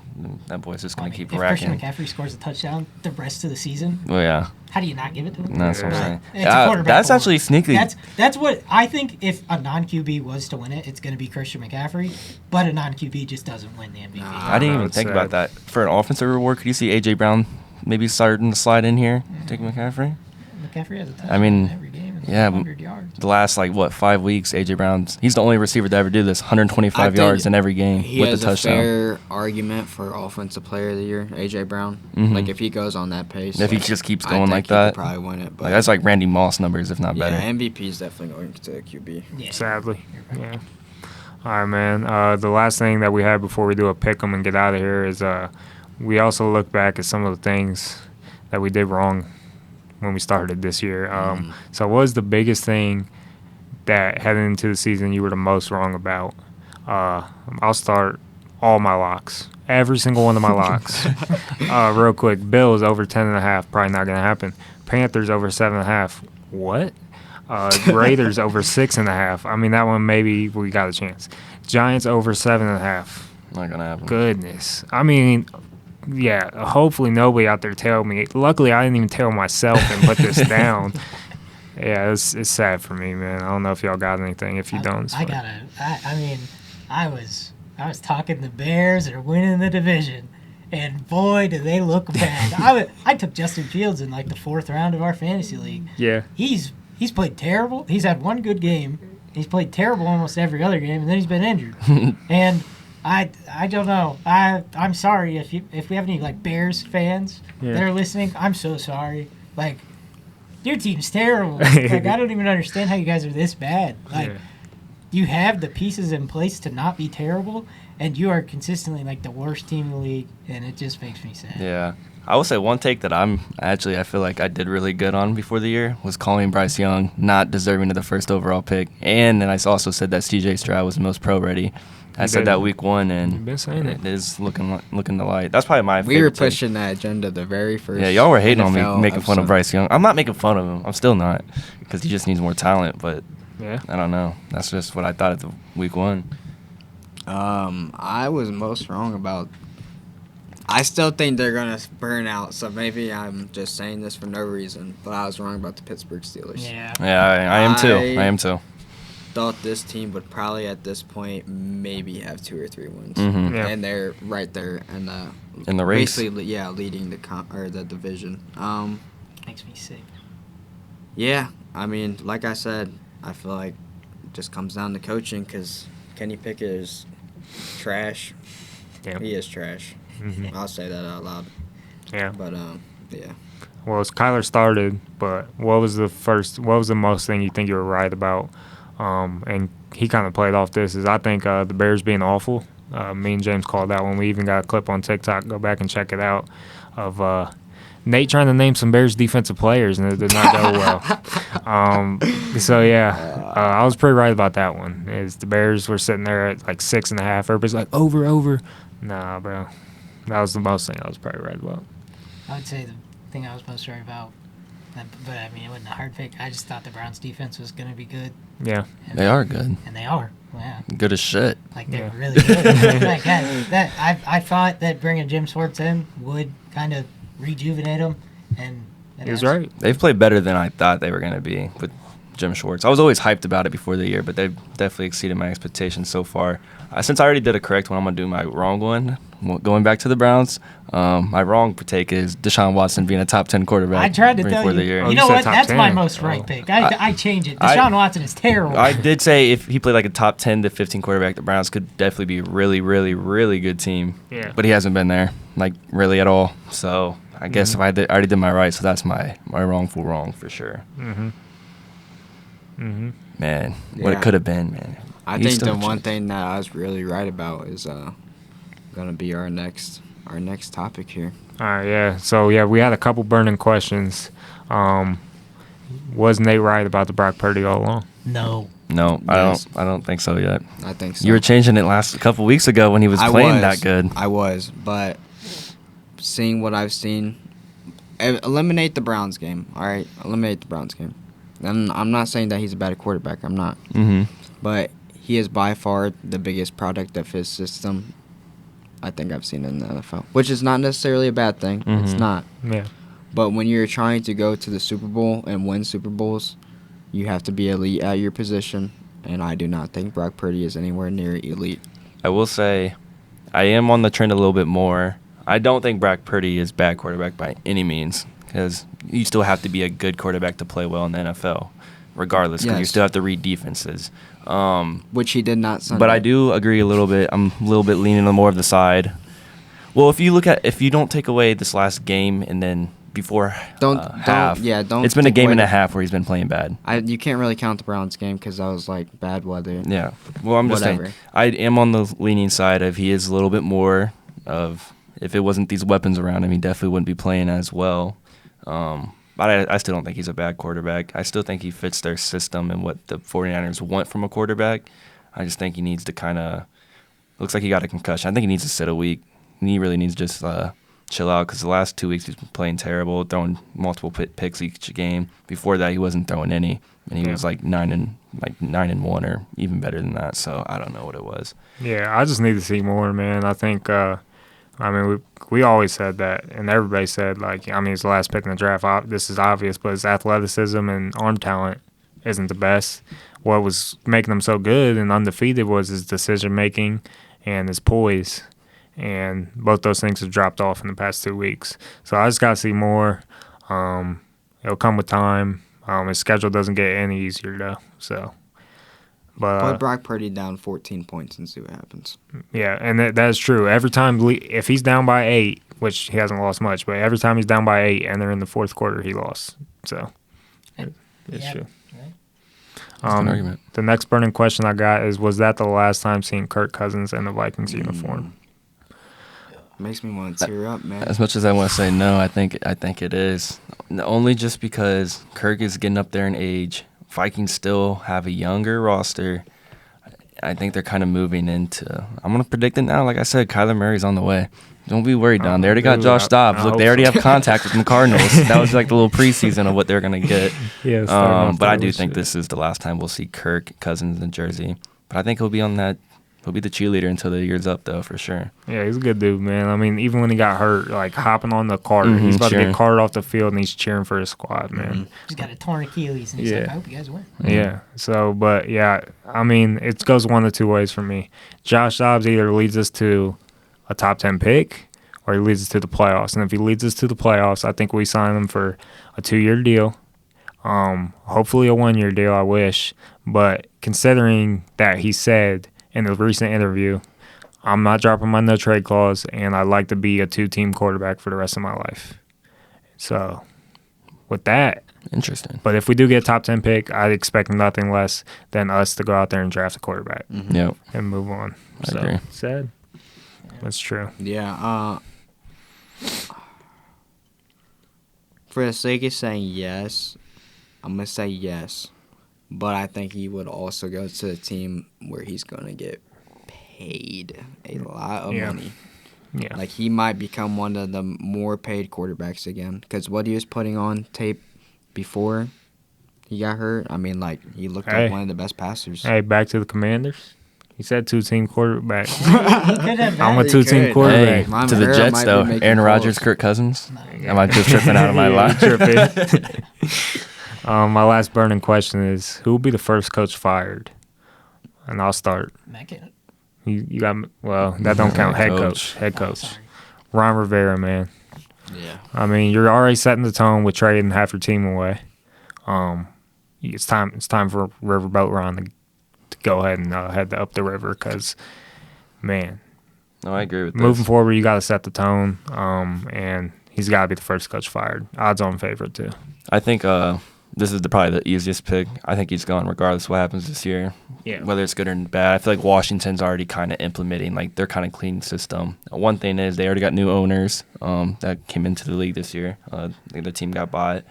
that boy's just going to keep racking. If Christian McCaffrey scores a touchdown the rest of the season, well, yeah. How do you not give it to him? That's what I'm saying. It's a quarterback that's award. actually sneaky. That's what I think. If a non-QB was to win it, it's going to be Christian McCaffrey. But a non-QB just doesn't win the MVP. I didn't even think about that. For an offensive reward, could you see A.J. Brown maybe starting to slide in here, taking McCaffrey? McCaffrey has a touchdown every game and 100 yards. The last 5 weeks, A.J. Brown's he's the only receiver to ever do this, 125 yards in every game with a touchdown. He has a fair argument for Offensive Player of the Year, A.J. Brown. If he goes on that pace, if he just keeps going I like think he that, could probably win it. But that's Randy Moss numbers, if not better. Yeah, MVP is definitely going to QB. Yeah. Sadly, yeah. All right, man. The last thing that we have before we do a pick 'em and get out of here is we also look back at some of the things that we did wrong when we started this year. So what was the biggest thing that heading into the season you were the most wrong about? I'll start all my locks. Every single one of my locks. Real quick. Bills over 10.5. Probably not going to happen. Panthers over 7.5. What? Raiders over 6.5. I mean, that one maybe we got a chance. Giants over 7.5. Not going to happen. Goodness. I mean, yeah, hopefully nobody out there tell me. Luckily, I didn't even tell myself and put this down. Yeah, it's sad for me, man. I don't know if y'all got anything. If you don't, it's fine. I was talking the Bears are winning the division, and boy, do they look bad. I took Justin Fields in the 4th round of our fantasy league. Yeah. He's played terrible. He's had one good game. He's played terrible almost every other game, and then he's been injured. And I don't know. I'm sorry if we have any Bears fans that are listening. I'm so sorry. Your team's terrible. I don't even understand how you guys are this bad. You have the pieces in place to not be terrible, and you are consistently the worst team in the league, and it just makes me sad. Yeah. I will say one take that I feel like I did really good on before the year was calling Bryce Young not deserving of the first overall pick. And then I also said that C.J. Stroud was most pro-ready. I said that week 1, and You've been saying it is looking to light. That's probably my favorite. We were pushing that agenda the very first. Yeah, y'all were hating on me making fun of episode. Bryce Young. I'm not making fun of him. I'm still not, because he just needs more talent. But Yeah. I don't know. That's just what I thought at the week 1. I was most wrong about. I still think they're gonna burn out, so maybe I'm just saying this for no reason. But I was wrong about the Pittsburgh Steelers. Yeah. Yeah, I am too. I am too. Thought this team would probably at this point maybe have 2 or 3 wins, Yeah. and they're right there In the race. basically, leading the division. Makes me sick. Yeah, I mean, like I said, I feel like it just comes down to coaching because Kenny Pickett is trash. Yeah. He is trash. Mhm. I'll say that out loud. Yeah. But yeah. Well, Kyler started, but what was the most thing you think you were right about? And he kind of played off this is I think the Bears being awful. Me and James called that one. We even got a clip on TikTok. Go back and check it out of Nate trying to name some Bears defensive players, and it did not go well. So, yeah, I was pretty right about that one. Is the Bears were sitting there at 6.5. Everybody's like, over. Nah, bro. That was the most thing I was probably right about. I would say the thing I was most right about But I mean, it wasn't a hard pick. I just thought the Browns' defense was going to be good. Yeah. They are good. And they are. Yeah. Good as shit. Like, they're Yeah. really good. Like, I thought that bringing Jim Schwartz in would kind of rejuvenate him. And He was right. They've played better than I thought they were going to be with Jim Schwartz. I was always hyped about it before the year, but they've definitely exceeded my expectations so far. Since I already did a correct one, I'm going to do my wrong one. Going back to the Browns, my wrong take is Deshaun Watson being a top 10 quarterback. I tried to tell before you. the year. Oh, You know said what? top That's my 10. most right Oh. pick. I change it. Deshaun Watson is terrible. I did say if he played like a top 10 to 15 quarterback, the Browns could definitely be a really, really, really good team. Yeah. But he hasn't been there, like, really at all. So I guess if I already did my right, so that's my wrongful wrong for sure. Man, what Yeah. it could have been, man. I He's think still the a one ch- thing that I was really right about is gonna be our next topic here. All right, yeah. So, yeah, we had a couple burning questions. Was Nate right about the Brock Purdy all along? No. No, Yes. I don't think so yet. I think so. You were changing it a couple weeks ago when he was playing that good. I was, but seeing what I've seen, eliminate the Browns game. All right, eliminate the Browns game. And I'm not saying that he's a bad quarterback. I'm not. Mm-hmm. But he is by far the biggest product of his system I think I've seen in the NFL, which is not necessarily a bad thing. It's Mhm. not. Yeah. But when you're trying to go to the Super Bowl and win Super Bowls, you have to be elite at your position, and I do not think Brock Purdy is anywhere near elite. I will say, I am on the trend a little bit more. I don't think Brock Purdy is bad quarterback by any means, because you still have to be a good quarterback to play well in the NFL, regardless, because you Yes. still have to read defenses. Which he did not Sunday. But I do agree a little bit. I'm a little bit leaning on more of the side. Well, if you don't take away this last game and then before Don't half, don't. it's been a take game away and a the- half where he's been playing bad. You can't really count the Browns game because that was like bad weather. Yeah. Well, I'm just saying, Whatever. I am on the leaning side of he is a little bit more of, if it wasn't these weapons around him, he definitely wouldn't be playing as well. But I still don't think he's a bad quarterback. I still think he fits their system and what the 49ers want from a quarterback. I just think he needs to kind of, looks like he got a concussion. I think he needs to sit a week. He really needs to just chill out, because the last 2 weeks he's been playing terrible, throwing multiple picks each game. Before that, he wasn't throwing any, and he was like 9-1 or even better than that. So I don't know what it was. Yeah, I just need to see more, man. I think, we always said that, and everybody said, he's the last pick in the draft. This is obvious, but his athleticism and arm talent isn't the best. What was making him so good and undefeated was his decision-making and his poise, and both those things have dropped off in the past 2 weeks. So I just got to see more. It'll come with time. His schedule doesn't get any easier, though. So, Put Brock Purdy down 14 points and see what happens. yeah, and that is true. Every time, if he's down by 8, which he hasn't lost much, but every time he's down by 8 and they're in the fourth quarter, he lost. So it's Yeah. true. Right. That's an argument. The next burning question I got is, was that the last time seeing Kirk Cousins in the Vikings uniform? Makes me want to tear up, man. As much as I want to say no, I think it is. Only just because Kirk is getting up there in age. Vikings still have a younger roster. I think they're kind of moving into, I'm going to predict it now. Like I said, Kyler Murray's on the way. Don't be worried, Don. They already got Dude, Josh Dobbs. I Look, hope they already so. have contact with the Cardinals. That was like the little preseason of what they're going to get. Yes, But I do think this is the last time we'll see Kirk Cousins in Jersey. But I think he'll be he'll be the cheerleader until the year's up, though, for sure. Yeah, he's a good dude, man. I mean, even when he got hurt, hopping on the cart, he's about to cheering. get carted off the field, and he's cheering for his squad, man. He's got a torn Achilles, and he's like, Yeah. I hope you guys win. Yeah. So, but yeah, I mean, it goes one of two ways for me. Josh Dobbs either leads us to a top 10 pick or he leads us to the playoffs. And if he leads us to the playoffs, I think we sign him for a 2-year deal. Hopefully a 1-year deal, I wish. But considering that he said in a recent interview, I'm not dropping my no trade clause, and I'd like to be a 2-team quarterback for the rest of my life. So, with that, Interesting. but if we do get a top 10 pick, I'd expect nothing less than us to go out there and draft a quarterback Yep. and move on. I agree. Sad. That's true. Yeah. For the sake of saying yes, I'm going to say yes. But I think he would also go to a team where he's going to get paid a lot of money. Yeah. Like, he might become one of the more paid quarterbacks again. Because what he was putting on tape before he got hurt. I mean, like, he looked Hey. like one of the best passers. Hey, back to the Commanders. He said 2-team quarterback. He could have I'm that. a 2-team could. quarterback. Mine to the Rivera Jets might be though. making Aaron calls. Rodgers, Kirk Cousins. Am I just tripping out of my Yeah, line? you tripping. My last burning question is, who will be the first coach fired? And I'll start. That can't- You got well. That don't count. Head coach. Head oh, coach. sorry. Ron Rivera, man. Yeah. I mean, you're already setting the tone with trading half your team away. It's time. It's time for Riverboat Ron to go ahead and head up the river because, man, No, I agree with this. moving forward, you got to set the tone. And he's got to be the first coach fired. Odds-on favorite too. I think this is probably the easiest pick. I think he's gone regardless of what happens this year. Yeah. Whether it's good or bad. I feel like Washington's already kind of implementing, like, their kind of clean system. One thing is they already got new owners that came into the league this year. The team got bought.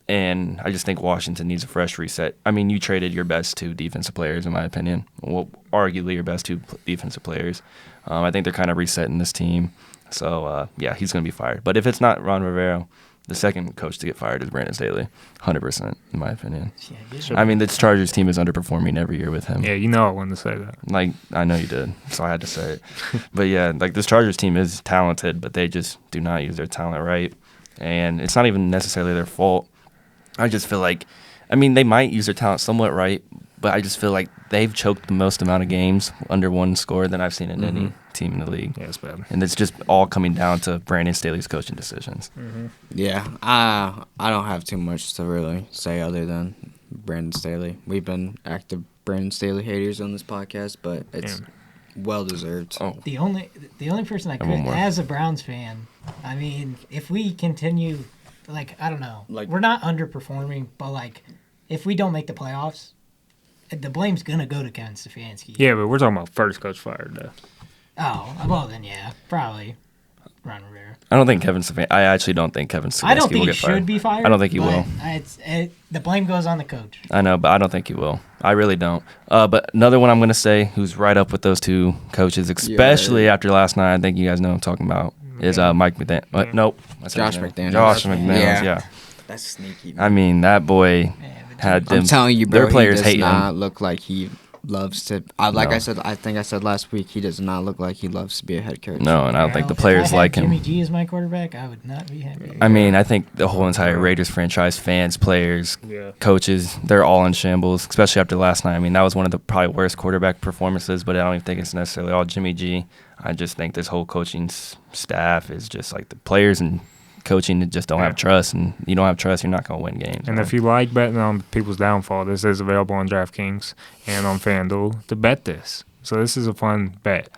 And I just think Washington needs a fresh reset. I mean, you traded your best 2 defensive players, in my opinion. Well, arguably your best 2 defensive players. I think they're kind of resetting this team. So, yeah, he's going to be fired. But if it's not Ron Rivera, the second coach to get fired is Brandon Staley, 100%, in my opinion. Yeah, good. I mean, this Chargers team is underperforming every year with him. Yeah, you know I wanted to say that. Like, I know you did, so I had to say it. But, yeah, like, this Chargers team is talented, but they just do not use their talent right. And it's not even necessarily their fault. I just feel like, I mean, they might use their talent somewhat right, but I just feel like they've choked the most amount of games under one score than I've seen in any team in the league. Yeah, it's bad. And it's just all coming down to Brandon Staley's coaching decisions. Yeah. I don't have too much to really say other than Brandon Staley. We've been active Brandon Staley haters on this podcast, but it's well deserved. Oh, The only person I And could, one more. as a Browns fan, I mean, if we continue, like, I don't know, Like- we're not underperforming, but, like, if we don't make the playoffs, the blame's gonna go to Kevin Stefanski. Yeah, but we're talking about first coach fired though. Oh, well then, yeah, probably Ron Rivera. I don't think Kevin Stefanski. I actually don't think Kevin Stefanski I don't will think he get fired. should be fired. I don't think he but will. The blame goes on the coach. I know, but I don't think he will. I really don't. But another one I'm going to say who's right up with those 2 coaches, especially after last night, I think you guys know what I'm talking about, is Mike McDaniel. Nope. I said Josh his name. McDaniels. Josh McDaniels, yeah. That's sneaky. I mean, that boy had them. I'm telling you, bro, their players he does hate not him. look like he loves to. Like No. I said, I think I said last week, he does not look like he loves to be a head coach. No, and I don't think the If I players had like Jimmy him. G as my quarterback, I would not be happy. I mean, I think the whole entire Raiders franchise, fans, players, Yeah. coaches, they're all in shambles, especially after last night. I mean, that was one of the probably worst quarterback performances, but I don't even think it's necessarily all Jimmy G. I just think this whole coaching staff is just like the players and coaching that just don't have trust, and you don't have trust, you're not going to win games. And man. if you like betting on people's downfall, this is available on DraftKings and on FanDuel to bet this. So this is a fun bet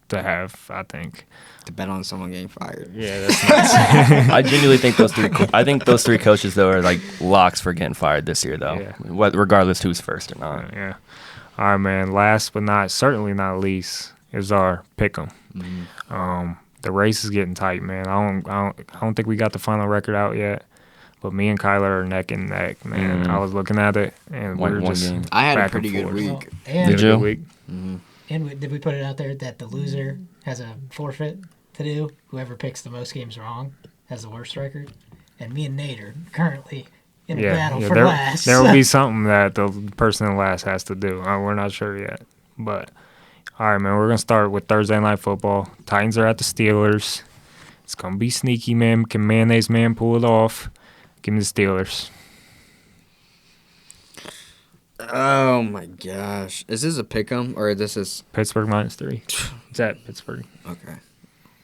to have, I think. To bet on someone getting fired. Yeah, that's nice. I genuinely think those 3. I think those 3 coaches though are like locks for getting fired this year, though. Yeah. Regardless who's first or not. Yeah. All right, man. Last but certainly not least, is our pick'em. The race is getting tight, man. I don't think we got the final record out yet, but me and Kyler are neck and neck, man. I was looking at it, and we were One just game. I had a back and pretty good forth. week. And, Did Had a you? good week. and did we put it out there that the loser has a forfeit to do? Whoever picks the most games wrong has the worst record. And me and Nate are currently in a battle for last. There will be something that the person in last has to do. We're not sure yet, but all right, man. We're gonna start with Thursday Night Football. Titans are at the Steelers. It's gonna be sneaky, man. Can Mayonnaise Man pull it off? Give me the Steelers. Oh my gosh. Is this a pick'em or this is Pittsburgh -3. It's at Pittsburgh. okay?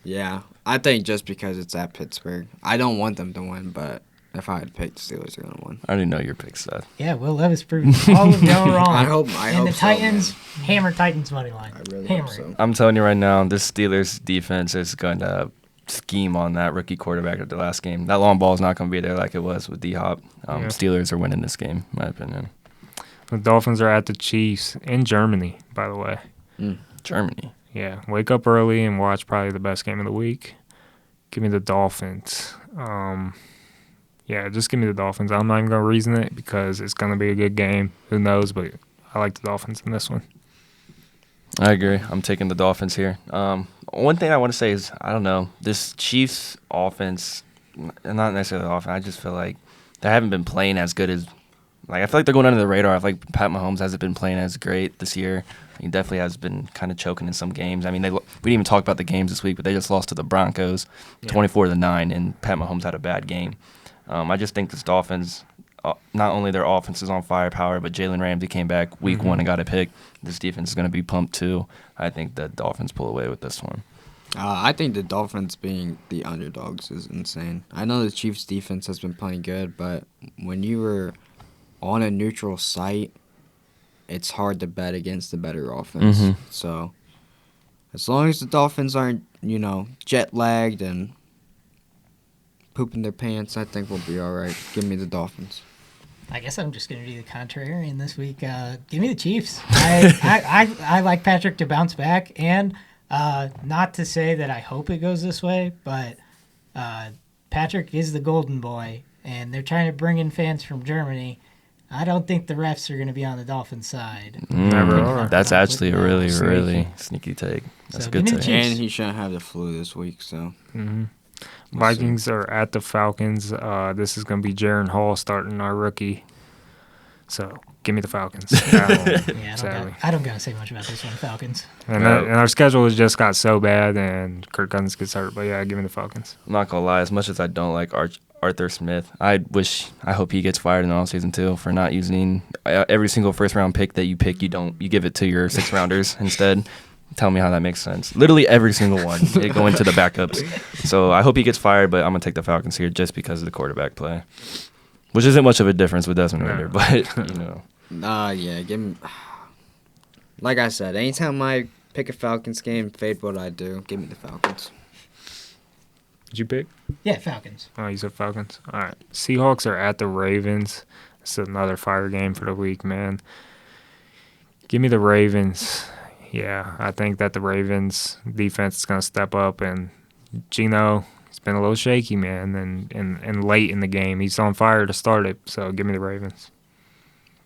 Yeah, I think just because it's at Pittsburgh, I don't want them to win, but if I had picked, the Steelers are gonna win. I already know your pick, Seth. Yeah, Will Levis proved all of y'all wrong. I hope And the so, Titans, man. hammer Titans money line. I really hammer hope so. I'm telling you right now, this Steelers defense is going to scheme on that rookie quarterback at the last game. That long ball is not going to be there like it was with D-Hop. Yeah. Steelers are winning this game, in my opinion. The Dolphins are at the Chiefs in Germany, by the way. Germany. Yeah, wake up early and watch probably the best game of the week. Give me the Dolphins. Yeah, just give me the Dolphins. I'm not even going to reason it because it's going to be a good game. Who knows, but I like the Dolphins in this one. I agree. I'm taking the Dolphins here. One thing I want to say is, I don't know, this Chiefs offense, not necessarily the offense, I just feel like they haven't been playing as good as. Like, I feel like they're going under the radar. I feel like Pat Mahomes hasn't been playing as great this year. He definitely has been kind of choking in some games. I mean, we didn't even talk about the games this week, but they just lost to the Broncos 24-9, and Pat Mahomes had a bad game. I just think this Dolphins, not only their offense is on firepower, but Jalen Ramsey came back week one and got a pick. This defense is going to be pumped too. I think the Dolphins pull away with this one. I think the Dolphins being the underdogs is insane. I know the Chiefs' defense has been playing good, but when you were on a neutral site, it's hard to bet against the better offense. So, as long as the Dolphins aren't, jet lagged and pooping their pants, I think we'll be all right. Give me the Dolphins. I guess I'm just going to do the contrarian this week. Give me the Chiefs. I like Patrick to bounce back, and not to say that I hope it goes this way, but Patrick is the golden boy, and they're trying to bring in fans from Germany. I don't think the refs are going to be on the Dolphins' side. Never are. That's actually a really, really sneaky take. That's So a good give me the take. Chiefs. And he shouldn't have the flu this week, so. Vikings are at the Falcons. This is going to be Jaron Hall starting our rookie. So give me the Falcons. I don't got to say much about this one, Falcons. And our schedule has just got so bad, and Kirk Cousins gets hurt. But yeah, give me the Falcons. I'm not gonna lie. As much as I don't like Arthur Smith, I hope he gets fired in the offseason too for not using every single first round pick that you pick. You give it to your 6 rounders instead. Tell me how that makes sense. Literally every single one. They go into the backups. So I hope he gets fired, but I'm gonna take the Falcons here just because of the quarterback play, which isn't much of a difference with Desmond Ridder, but Yeah, give me. Like I said, anytime I pick a Falcons game, fade what I do. Give me the Falcons. Did you pick? Yeah, Falcons. Oh, you said Falcons? All right. Seahawks are at the Ravens. It's another fire game for the week, man. Give me the Ravens. Yeah, I think that the Ravens defense is going to step up, and Geno, he's been a little shaky, man, and late in the game. He's on fire to start it, so give me the Ravens.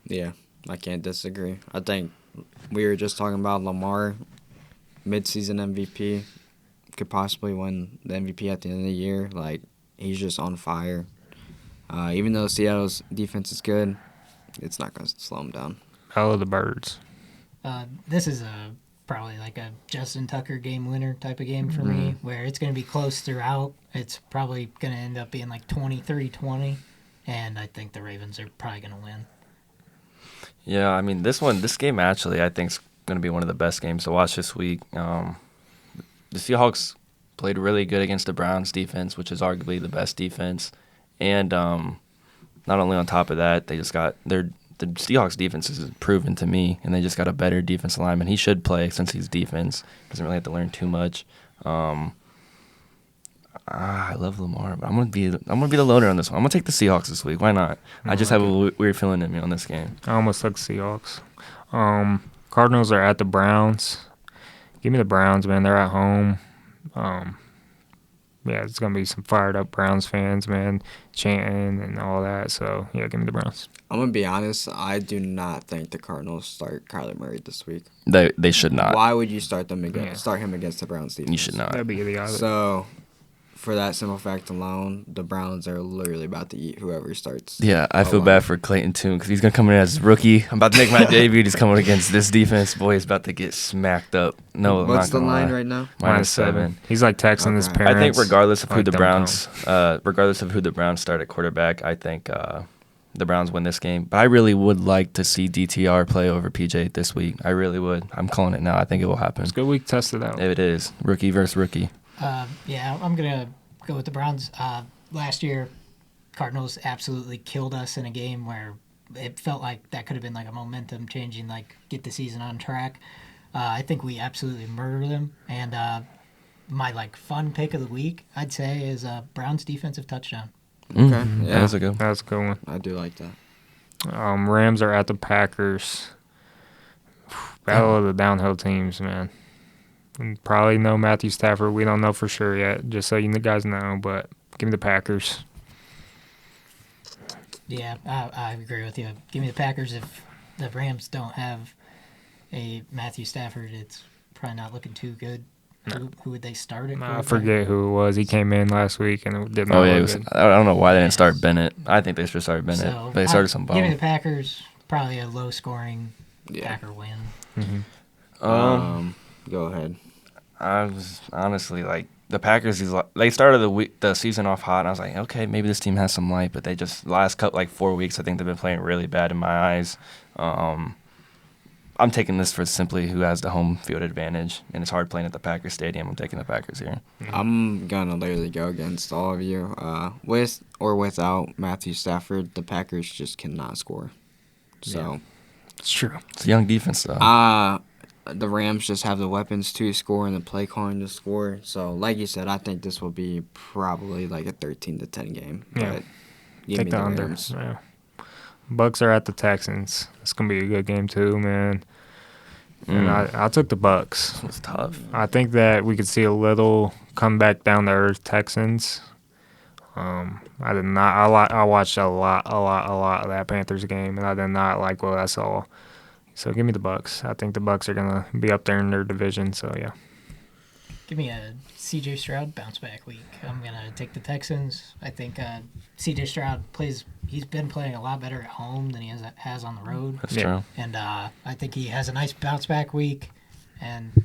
Yeah, I can't disagree. I think we were just talking about Lamar, midseason MVP, could possibly win the MVP at the end of the year. Like, he's just on fire. Even though Seattle's defense is good, it's not going to slow him down. Hell of the Birds. This is probably like a Justin Tucker game winner type of game for me, where it's going to be close throughout. It's probably going to end up being like 23-20, and I think the Ravens are probably going to win. yeah, I mean this game actually I think is going to be one of the best games to watch this week. The Seahawks played really good against the Browns defense, which is arguably the best defense, and not only on top of that, they just got the Seahawks defense is proven to me, and they just got a better defensive lineman. He should play since he's defense. Doesn't really have to learn too much. I love Lamar, but I'm gonna be the loner on this one. I'm gonna take the Seahawks this week. Why not? I just have a weird feeling in me on this game. I almost took Seahawks. Cardinals are at the Browns. Give me the Browns, man. They're at home. Yeah, it's going to be some fired up Browns fans, man, chanting and all that. So, yeah, give me the Browns. I'm going to be honest. I do not think the Cardinals start Kyler Murray this week. They should not. Why would you start him against the Browns defense? You should not. That'd be idiotic. So, for that simple fact alone, the Browns are literally about to eat whoever starts. Yeah, I feel bad for Clayton too because he's gonna come in as rookie. I'm about to make my debut. He's coming against this defense. Boy, he's about to get smacked up. No, What's the I'm not line gonna lie. right now? -7. He's like texting his parents. I think regardless of who like, the don't Browns start at quarterback, I think the Browns win this game. But I really would like to see DTR play over PJ this week. I really would. I'm calling it now. I think it will happen. It's a good week to test it out. It is rookie versus rookie. Yeah, I'm gonna go with the Browns. Last year, Cardinals absolutely killed us in a game where it felt like that could have been like a momentum changing, like get the season on track. I think we absolutely murdered them. And my like fun pick of the week, I'd say, is Browns defensive touchdown. Okay, yeah. That's a good. That's a good one. I do like that. Rams are at the Packers. Battle of the downhill teams, man. And probably no Matthew Stafford. We don't know for sure yet, just so you guys know. But give me the Packers. Yeah, I agree with you. Give me the Packers. If the Rams don't have a Matthew Stafford, it's probably not looking too good. Who would they start at I quarterback? forget who it was. He came in last week and it did not Oh yeah, look good. I don't know why they didn't start Bennett. I think they should start Bennett, So, but they started some Give me bum. the Packers. Probably a low-scoring Yeah. Packer win. Go ahead. I was honestly like the Packers. They started the season off hot, and I was like, okay, maybe this team has some light. But they just last 4 weeks, I think they've been playing really bad in my eyes. I'm taking this for simply who has the home field advantage, and it's hard playing at the Packers Stadium. I'm taking the Packers here. I'm gonna literally go against all of you. With or without Matthew Stafford, the Packers just cannot score. So, It's true. It's a young defense though. the Rams just have the weapons to score and the play calling to score. So, like you said, I think this will be probably like a 13-10 game. Yeah. But give Take me the the under. Rams. Yeah. Bucks are at the Texans. It's gonna be a good game too, man. And I took the Bucks. It's tough. I think that we could see a little comeback down to earth Texans. I did not. I watched a lot of that Panthers game, and I did not like what I saw. So give me the Bucks. I think the Bucks are gonna be up there in their division. So yeah. Give me a C.J. Stroud bounce back week. I'm gonna take the Texans. I think C.J. Stroud plays. He's been playing a lot better at home than he has on the road, That's Yeah. true. and I think he has a nice bounce back week. And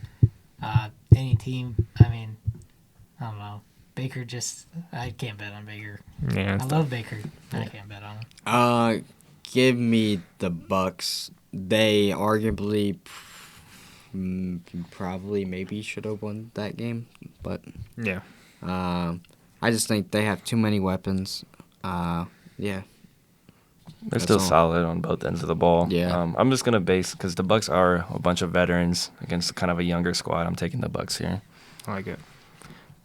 any team, I mean, I don't know. Baker I can't bet on Baker. Yeah. I love Baker. I can't bet on him. Give me the Bucks. They arguably, probably, maybe should have won that game, but Yeah. I just think they have too many weapons. Yeah. They're That's still all. solid on both ends of the ball. Yeah. I'm just gonna base because the Bucks are a bunch of veterans against kind of a younger squad. I'm taking the Bucks here. I like it.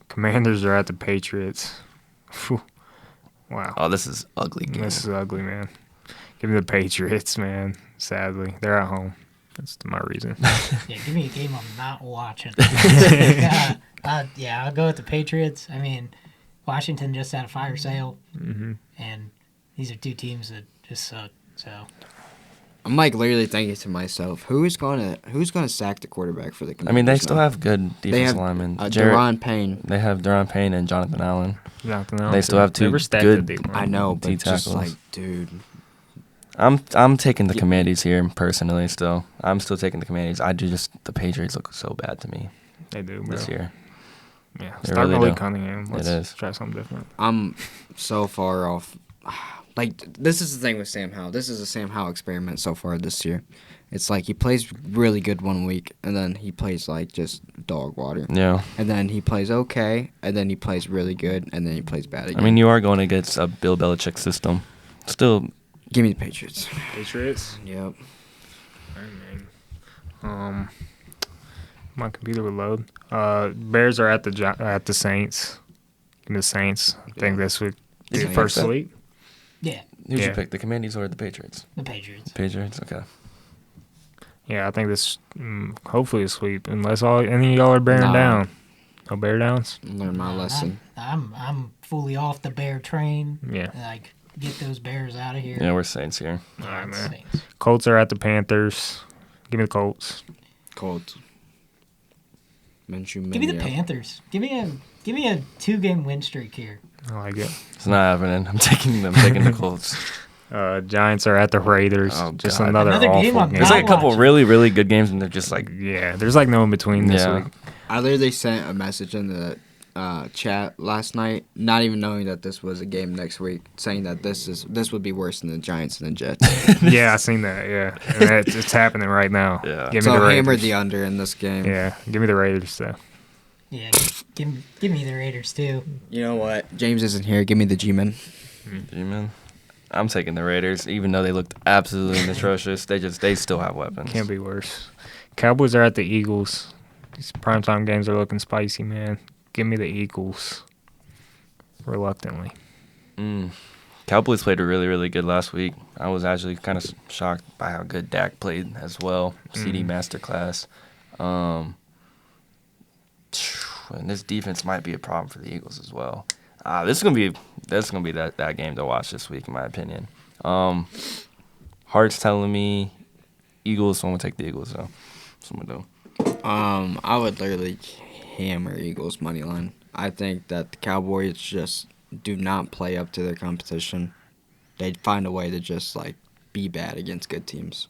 Commanders are at the Patriots. Phew. Wow. Oh, this is ugly game. This is ugly, man. Give me the Patriots, man. Sadly, they're at home. That's my reason. Yeah, give me a game I'm not watching. Yeah, I'll go with the Patriots. I mean, Washington just had a fire sale, and these are two teams that just suck. So I'm like literally thinking to myself, who's gonna sack the quarterback for the Commanders? I mean, they still now? have good They defensive have linemen. Deron Payne. They have Deron Payne and Jonathan Allen. Nothing They still have two good- I know, T but just tackles. like, dude, I'm taking the Commanders here personally. Still, I'm still taking the Commanders. The Patriots look so bad to me They do, bro. this year. Yeah. They Start really Malik do. Cunningham. Let's It is. try something different. I'm so far off. Like, this is the thing with Sam Howell. This is a Sam Howell experiment so far this year. It's like he plays really good one week, and then he plays like just dog water. Yeah. And then he plays okay, and then he plays really good, and then he plays bad again. I mean, you are going against a Bill Belichick system. Still, give me the Patriots. Patriots. Yep. My computer would load. Bears are at the Saints. Give me the Saints. I think this would be the Saints. first sweep. yeah, who'd Yeah. you pick? The Commanders or the Patriots? the Patriots. Patriots. Okay. Yeah, I think this hopefully a sweep. Unless any of y'all are bearing Nah. down. No bear downs. Learn my lesson. I'm fully off the Bear train. Yeah. Like, get those Bears out of here. Yeah, we're Saints here. All right, It's man. Saints. Colts are at the Panthers. Give me the Colts. Colts. Minshew Give me the Mania. Panthers. Give me a 2-game win streak here. I like it. It's not happening. I'm taking the Colts. Giants are at the Raiders. Oh, Just God. another Another awful game I'm There's not like a couple watching. really, really good games, and they're just like, Yeah, there's like no in between this Yeah. week. I literally sent a message in the chat last night, not even knowing that this was a game next week, saying that this would be worse than the Giants and the Jets. Yeah, I seen that. Yeah, and it's happening right now. Yeah. Give me So the Raiders. hammer the under in this game. Yeah, give me the Raiders though. Yeah, give me the Raiders too. You know what? James isn't here. Give me the G-Men. man. I'm taking the Raiders, even though they looked absolutely atrocious. They still have weapons. Can't be worse. Cowboys are at the Eagles. These primetime games are looking spicy, man. Give me the Eagles. Reluctantly. Cowboys played really, really good last week. I was actually kind of shocked by how good Dak played as well. CD masterclass. And this defense might be a problem for the Eagles as well. This is gonna be that game to watch this week, in my opinion. Heart's telling me Eagles, so I'm gonna take the Eagles. So that's what I'm gonna do. I would literally hammer Eagles money line. I think that the Cowboys just do not play up to their competition. They'd find a way to just like be bad against good teams.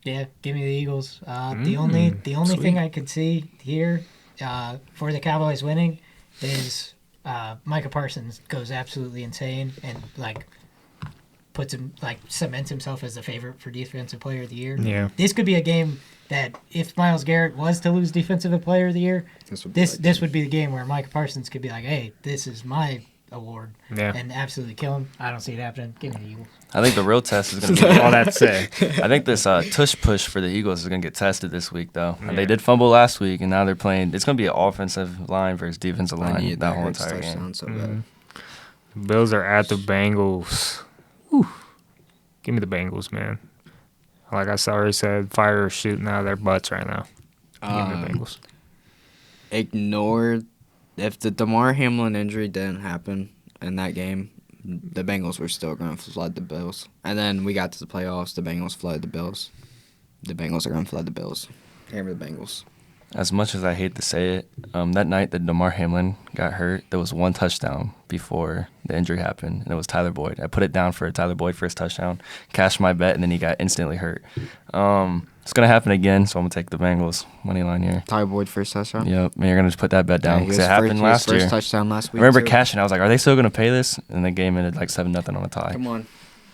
Yeah, give me the Eagles. The only thing I could see here for the Cowboys winning is Micah Parsons goes absolutely insane and like puts him like cements himself as the favorite for Defensive Player of the Year. Yeah. This could be a game that if Myles Garrett was to lose Defensive Player of the Year, this would be the game where Micah Parsons could be like, hey, this is my award, and absolutely kill him. I don't see it happening. Give me the Eagles. I think the real test is going to be all that say. I think this tush push for the Eagles is going to get tested this week, though. Yeah. They did fumble last week, and now they're playing. It's going to be an offensive line versus defensive line that whole entire game. So bad. The Bills are at the Bengals. Whew. Give me the Bengals, man. Like I already said, fire is shooting out of their butts right now. Give me the Bengals. Ignore if the DeMar Hamlin injury didn't happen in that game, the Bengals were still going to flood the Bills. And then we got to the playoffs, the Bengals flooded the Bills. The Bengals are going to flood the Bills. Hammer the Bengals. As much as I hate to say it, that night that DeMar Hamlin got hurt, there was one touchdown before the injury happened, and it was Tyler Boyd. I put it down for Tyler Boyd first touchdown, cashed my bet, and then he got instantly hurt. It's going to happen again, so I'm going to take the Bengals money line here. Tyler Boyd first touchdown? Yep, and you're going to just put that bet down because it happened last year. First touchdown last week. I remember too. cashing. I was like, are they still going to pay this? And the game ended like 7-0 on a tie. Come on.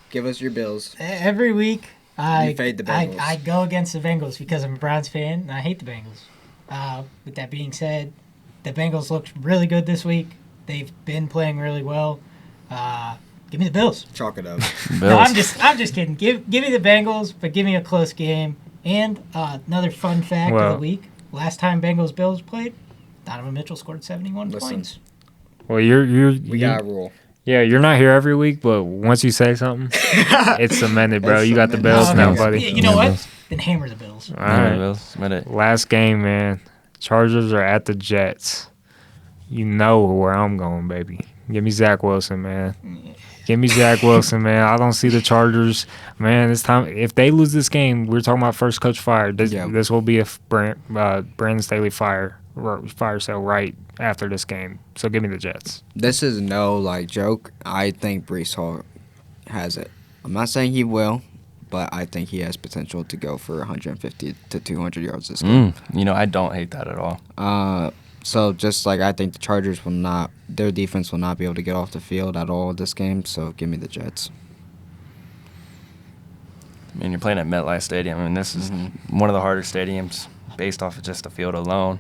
Give us your Bills. Every week, I fade the Bengals. I go against the Bengals because I'm a Browns fan, and I hate the Bengals. With that being said, the Bengals looked really good this week. They've been playing really well. Give me the Bills. Chalk it up. Bills. No, I'm just kidding. Give me the Bengals, but give me a close game. And another fun fact of the week: last time Bengals-Bills played, Donovan Mitchell scored 71 points. Well, We got a rule. Yeah, you're not here every week, but once you say something, it's cemented, bro. You got the Bills now, buddy. You know what? Then hammer the Bills. All right. Bills. Minute. Last game, man. Chargers are at the Jets. You know where I'm going, baby. Give me Zach Wilson, man. Give me Zach Wilson, man. I don't see the Chargers. Man, this time, if they lose this game, we're talking about first coach fired. This will be a Brandon Staley fire sale right after this game. So give me the Jets. This is no joke. I think Breece Hall has it. I'm not saying he will, but I think he has potential to go for 150 to 200 yards this game. I don't hate that at all. So just I think the Chargers their defense will not be able to get off the field at all this game. So give me the Jets. I mean, you're playing at MetLife Stadium. I mean, this is one of the harder stadiums based off of just the field alone.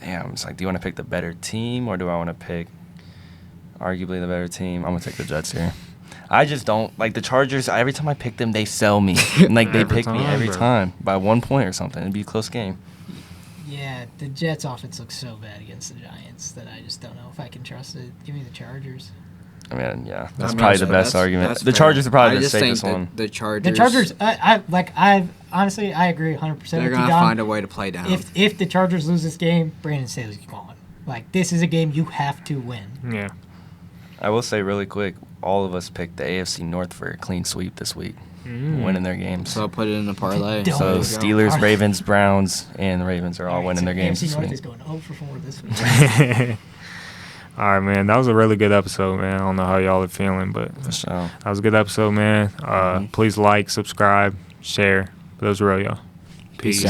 It's like, do you want to pick the better team or do I want to pick arguably the better team? I'm going to take the Jets here. I just don't like the Chargers. Every time I pick them, they sell me. And, they pick me every time by 1 point or something. It'd be a close game. Yeah, the Jets' offense looks so bad against the Giants that I just don't know if I can trust it. Give me the Chargers. I mean, yeah, that's probably the best argument. The Chargers are probably the safest one. The Chargers. The Chargers. I honestly, I agree 100%. They're gonna find a way to play down. If the Chargers lose this game, Brandon Staley's gone. This is a game you have to win. Yeah. I will say really quick, all of us picked the AFC North for a clean sweep this week, winning their games. So put it in the parlay. So Steelers, Ravens, Browns, and the Ravens are all winning their games AFC this North week. is going 0 for 4 this week. All right, man. That was a really good episode, man. I don't know how y'all are feeling, but For sure. that was a good episode, man. Please like, subscribe, share. But that was real, y'all. Peace. out.